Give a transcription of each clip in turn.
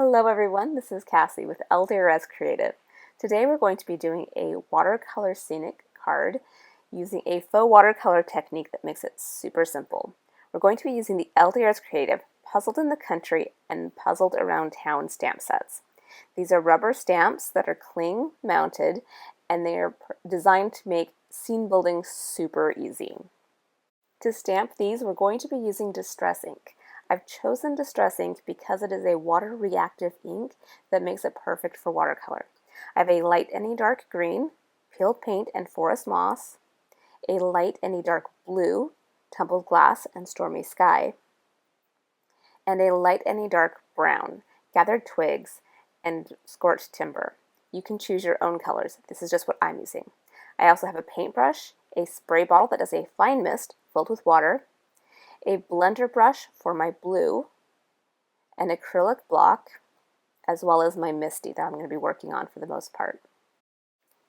Hello everyone, this is Kassi with LDRS Creative. Today we're going to be doing a watercolor scenic card using a faux watercolor technique that makes it super simple. We're going to be using the LDRS Creative Puzzled in the Country and Puzzled Around Town stamp sets. These are rubber stamps that are cling mounted and they are designed to make scene building super easy. To stamp these, we're going to be using Distress ink. I've chosen Distress ink because it is a water reactive ink that makes it perfect for watercolor. I have a light and a dark green, peeled paint and forest moss, a light and a dark blue, tumbled glass and stormy sky, and a light and a dark brown, gathered twigs and scorched timber. You can choose your own colors. This is just what I'm using. I also have a paintbrush, a spray bottle that does a fine mist filled with water, a blender brush for my blue, an acrylic block, as well as my Misty that I'm going to be working on for the most part.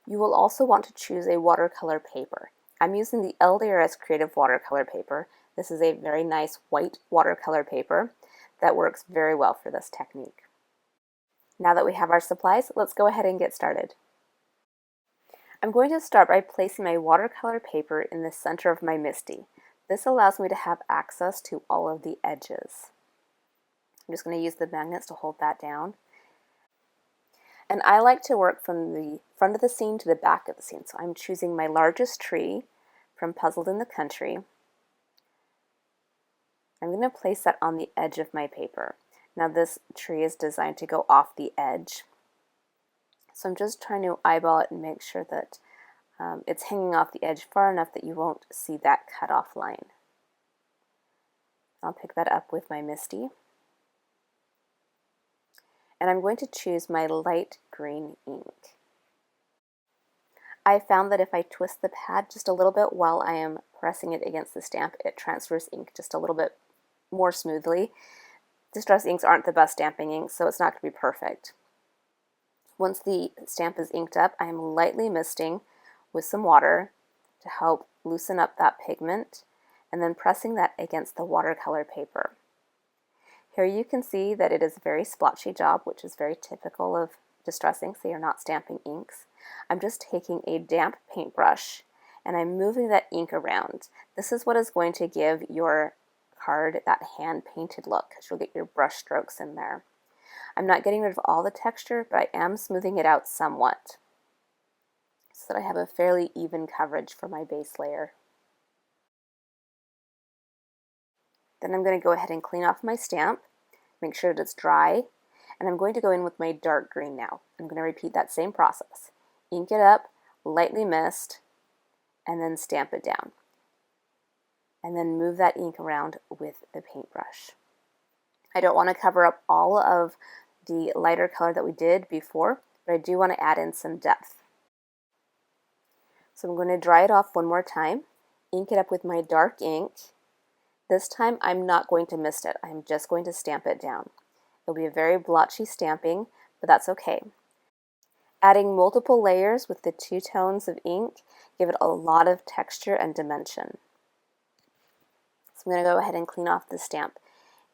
You will also want to choose a watercolor paper. I'm using the LDRS Creative Watercolor paper. This is a very nice white watercolor paper that works very well for this technique. Now that we have our supplies, let's go ahead and get started. I'm going to start by placing my watercolor paper in the center of my Misty. This allows me to have access to all of the edges. I'm just going to use the magnets to hold that down. And I like to work from the front of the scene to the back of the scene. So I'm choosing my largest tree from Puzzled in the Country. I'm going to place that on the edge of my paper. Now this tree is designed to go off the edge. So I'm just trying to eyeball it and make sure that it's hanging off the edge far enough that you won't see that cutoff line. I'll pick that up with my Misty. And I'm going to choose my light green ink. I found that if I twist the pad just a little bit while I am pressing it against the stamp, it transfers ink just a little bit more smoothly. Distress inks aren't the best stamping ink, so it's not going to be perfect. Once the stamp is inked up, I am lightly misting with some water to help loosen up that pigment, and then pressing that against the watercolor paper. Here you can see that it is a very splotchy job, which is very typical of distress inks. They are not stamping inks. I'm just taking a damp paintbrush and I'm moving that ink around. This is what is going to give your card that hand-painted look, because you'll get your brush strokes in there. I'm not getting rid of all the texture, but I am smoothing it out somewhat, so that I have a fairly even coverage for my base layer. Then I'm going to go ahead and clean off my stamp, make sure that it's dry, and I'm going to go in with my dark green now. I'm going to repeat that same process. Ink it up, lightly mist, and then stamp it down. And then move that ink around with the paintbrush. I don't want to cover up all of the lighter color that we did before, but I do want to add in some depth. So I'm going to dry it off one more time, ink it up with my dark ink. This time I'm not going to mist it, I'm just going to stamp it down. It'll be a very blotchy stamping, but that's okay. Adding multiple layers with the two tones of ink give it a lot of texture and dimension. So I'm going to go ahead and clean off the stamp,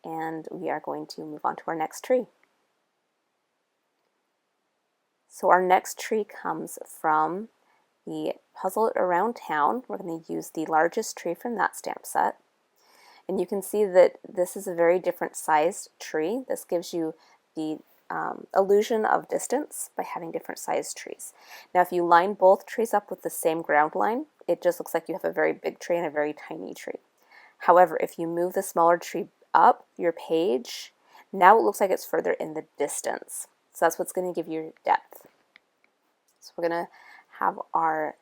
and we are going to move on to our next tree. So our next tree comes from the Puzzle Around Town. We're going to use the largest tree from that stamp set. And you can see that this is a very different sized tree. This gives you the illusion of distance by having different sized trees. Now if you line both trees up with the same ground line, it just looks like you have a very big tree and a very tiny tree. However, if you move the smaller tree up your page, now it looks like it's further in the distance. So that's what's going to give you depth. So we're going to have our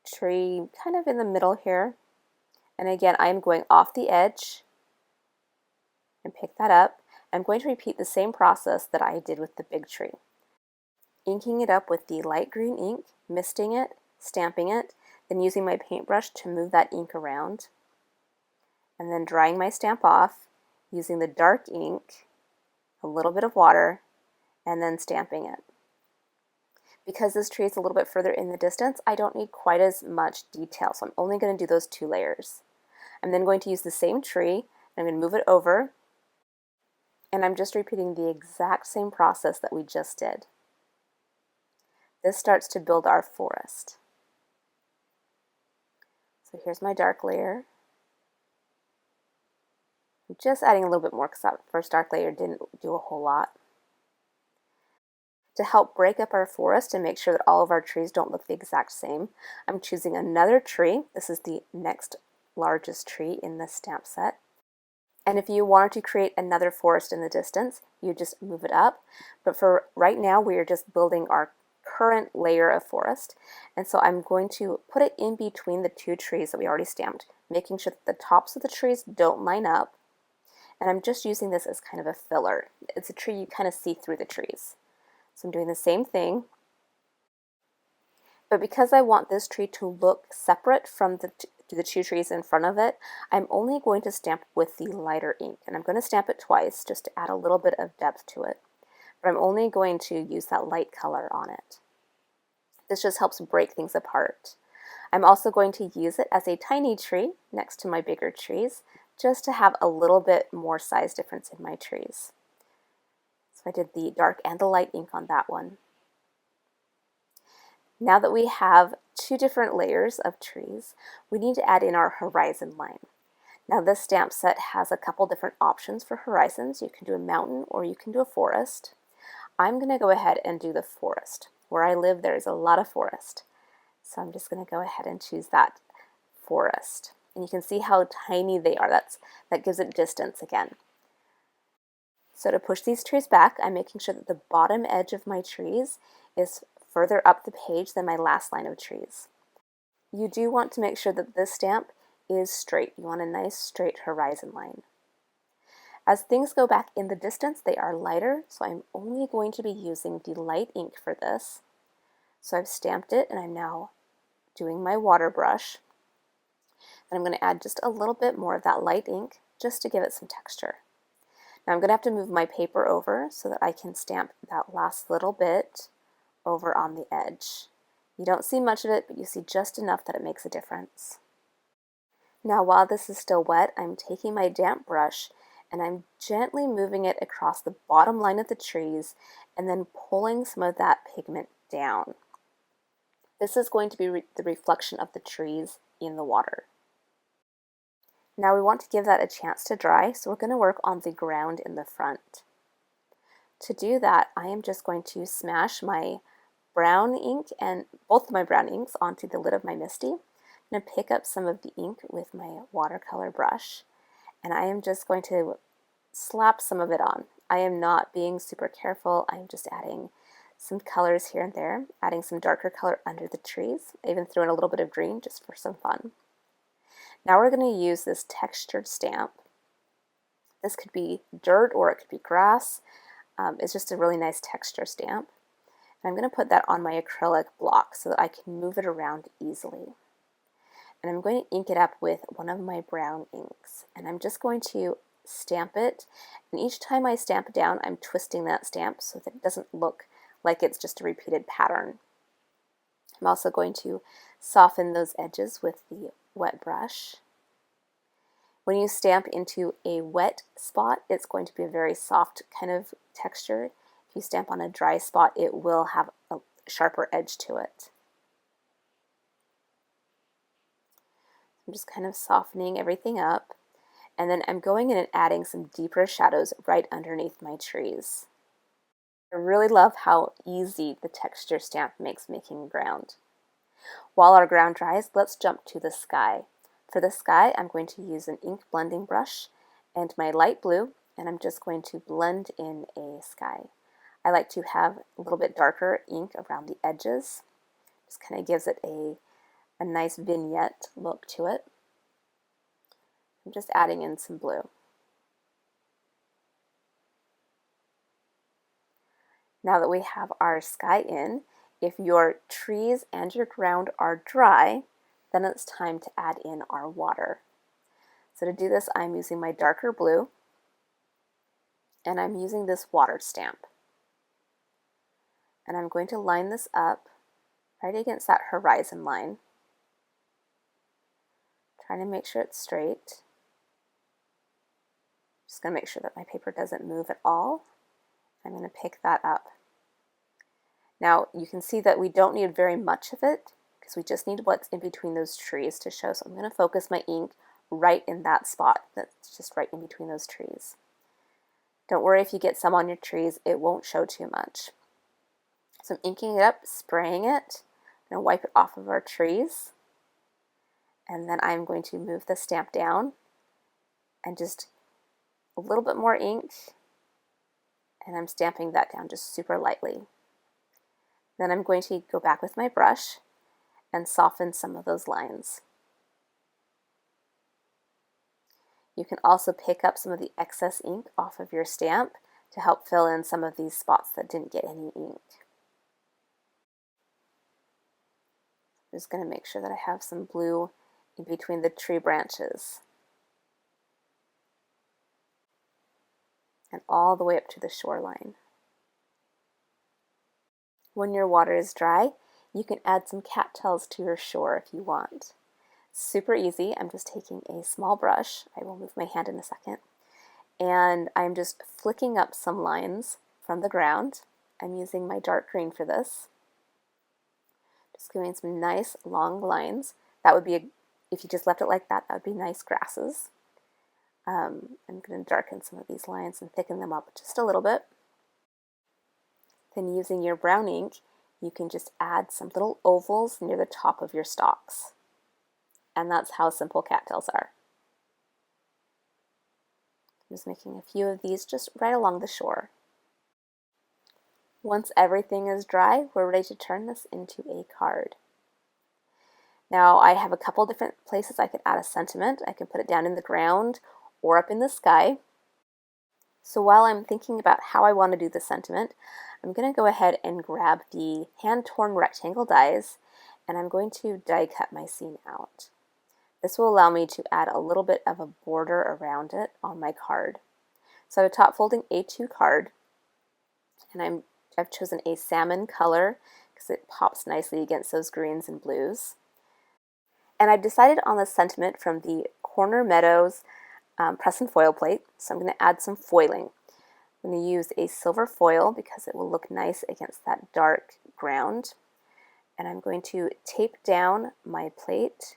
tree kind of in the middle here. And again, I'm going off the edge and pick that up. I'm going to repeat the same process that I did with the big tree. Inking it up with the light green ink, misting it, stamping it, then using my paintbrush to move that ink around, and then drying my stamp off using the dark ink, a little bit of water, and then stamping it. Because this tree is a little bit further in the distance, I don't need quite as much detail, so I'm only going to do those 2 layers. I'm then going to use the same tree, and I'm going to move it over, And I'm just repeating the exact same process that we just did. This starts to build our forest. So here's my dark layer. I'm just adding a little bit more because that first dark layer didn't do a whole lot. To help break up our forest and make sure that all of our trees don't look the exact same, I'm choosing another tree. This is the next largest tree in this stamp set. And if you wanted to create another forest in the distance, you just move it up. But for right now, we are just building our current layer of forest. And so I'm going to put it in between the two trees that we already stamped, making sure that the tops of the trees don't line up. And I'm just using this as kind of a filler. It's a tree you kind of see through the trees. So I'm doing the same thing, but because I want this tree to look separate from the two trees in front of it, I'm only going to stamp with the lighter ink, and I'm going to stamp it twice just to add a little bit of depth to it, but I'm only going to use that light color on it. This just helps break things apart. I'm also going to use it as a tiny tree next to my bigger trees, just to have a little bit more size difference in my trees. So I did the dark and the light ink on that one. Now that we have two different layers of trees, we need to add in our horizon line. Now this stamp set has a couple different options for horizons. You can do a mountain or you can do a forest. I'm going to go ahead and do the forest. Where I live, there is a lot of forest. So I'm just going to go ahead and choose that forest. And you can see how tiny they are. That gives it distance again. So to push these trees back, I'm making sure that the bottom edge of my trees is further up the page than my last line of trees. You do want to make sure that this stamp is straight. You want a nice straight horizon line. As things go back in the distance, they are lighter, so I'm only going to be using the light ink for this. So I've stamped it and I'm now doing my water brush. And I'm going to add just a little bit more of that light ink just to give it some texture. Now I'm going to have to move my paper over so that I can stamp that last little bit over on the edge. You don't see much of it, but you see just enough that it makes a difference. Now while this is still wet, I'm taking my damp brush and I'm gently moving it across the bottom line of the trees and then pulling some of that pigment down. This is going to be the reflection of the trees in the water. Now we want to give that a chance to dry, so we're going to work on the ground in the front. To do that, I am just going to smash my brown ink and both of my brown inks onto the lid of my MISTI. I'm going to pick up some of the ink with my watercolor brush, and I am just going to slap some of it on. I am not being super careful. I'm just adding some colors here and there, adding some darker color under the trees. I even threw in a little bit of green just for some fun. Now we're going to use this textured stamp. This could be dirt or it could be grass. It's just a really nice texture stamp. And I'm going to put that on my acrylic block so that I can move it around easily. And I'm going to ink it up with one of my brown inks. And I'm just going to stamp it. And each time I stamp it down, I'm twisting that stamp so that it doesn't look like it's just a repeated pattern. I'm also going to soften those edges with the wet brush. When you stamp into a wet spot, it's going to be a very soft kind of texture. If you stamp on a dry spot, it will have a sharper edge to it. I'm just kind of softening everything up, and then I'm going in and adding some deeper shadows right underneath my trees. I really love how easy the texture stamp makes making ground. While our ground dries, let's jump to the sky. For the sky, I'm going to use an ink blending brush and my light blue, and I'm just going to blend in a sky. I like to have a little bit darker ink around the edges. Just kind of gives it a nice vignette look to it. I'm just adding in some blue. Now that we have our sky in, if your trees and your ground are dry, then it's time to add in our water. So to do this, I'm using my darker blue, and I'm using this water stamp. And I'm going to line this up right against that horizon line, trying to make sure it's straight. Just going to make sure that my paper doesn't move at all. I'm going to pick that up. Now you can see that we don't need very much of it because we just need what's in between those trees to show. So I'm going to focus my ink right in that spot that's just right in between those trees. Don't worry if you get some on your trees, it won't show too much. So I'm inking it up, spraying it. I'm going to wipe it off of our trees. And then I'm going to move the stamp down and just a little bit more ink. And I'm stamping that down just super lightly. Then I'm going to go back with my brush and soften some of those lines. You can also pick up some of the excess ink off of your stamp to help fill in some of these spots that didn't get any ink. I'm just going to make sure that I have some blue in between the tree branches. And all the way up to the shoreline. When your water is dry, you can add some cattails to your shore if you want. Super easy. I'm just taking a small brush. I will move my hand in a second. And I'm just flicking up some lines from the ground. I'm using my dark green for this. Just giving some nice long lines. That would be, if you just left it like that, that would be nice grasses. I'm going to darken some of these lines and thicken them up just a little bit. Then using your brown ink, you can just add some little ovals near the top of your stalks. And that's how simple cattails are. I'm just making a few of these just right along the shore. Once everything is dry, we're ready to turn this into a card. Now I have a couple different places I could add a sentiment. I can put it down in the ground or up in the sky. So while I'm thinking about how I want to do the sentiment, I'm going to go ahead and grab the hand-torn rectangle dies, and I'm going to die cut my scene out. This will allow me to add a little bit of a border around it on my card. So I have a top folding A2 card, and I've chosen a salmon color because it pops nicely against those greens and blues. And I've decided on the sentiment from the Corner Meadows press and foil plate, so I'm going to add some foiling. I'm going to use a silver foil because it will look nice against that dark ground. And I'm going to tape down my plate,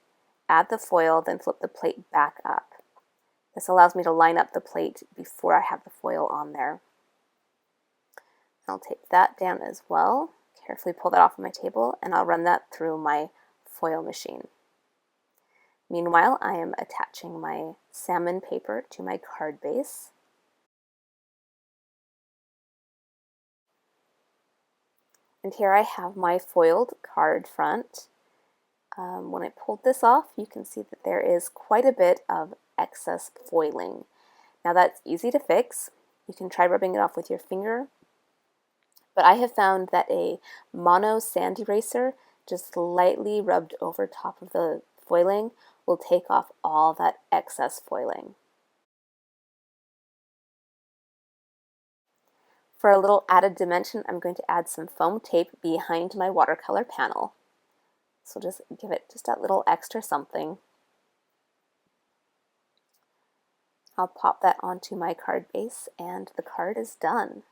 add the foil, then flip the plate back up. This allows me to line up the plate before I have the foil on there. I'll tape that down as well. Carefully pull that off of my table, and I'll run that through my foil machine. Meanwhile, I am attaching my salmon paper to my card base. And here I have my foiled card front. When I pulled this off, you can see that there is quite a bit of excess foiling. Now that's easy to fix. You can try rubbing it off with your finger, but I have found that a mono sand eraser just lightly rubbed over top of the foiling will take off all that excess foiling. For a little added dimension, I'm going to add some foam tape behind my watercolor panel. So just give it just that little extra something. I'll pop that onto my card base and the card is done.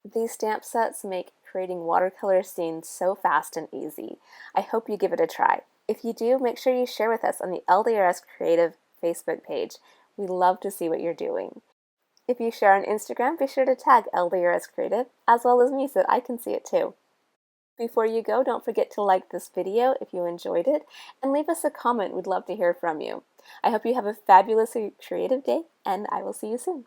These stamp sets make creating watercolor scenes so fast and easy. I hope you give it a try. If you do, make sure you share with us on the LDRS Creative Facebook page. We love to see what you're doing. If you share on Instagram, be sure to tag LDRS Creative, as well as me so that I can see it too. Before you go, don't forget to like this video if you enjoyed it, and leave us a comment. We'd love to hear from you. I hope you have a fabulously creative day, and I will see you soon.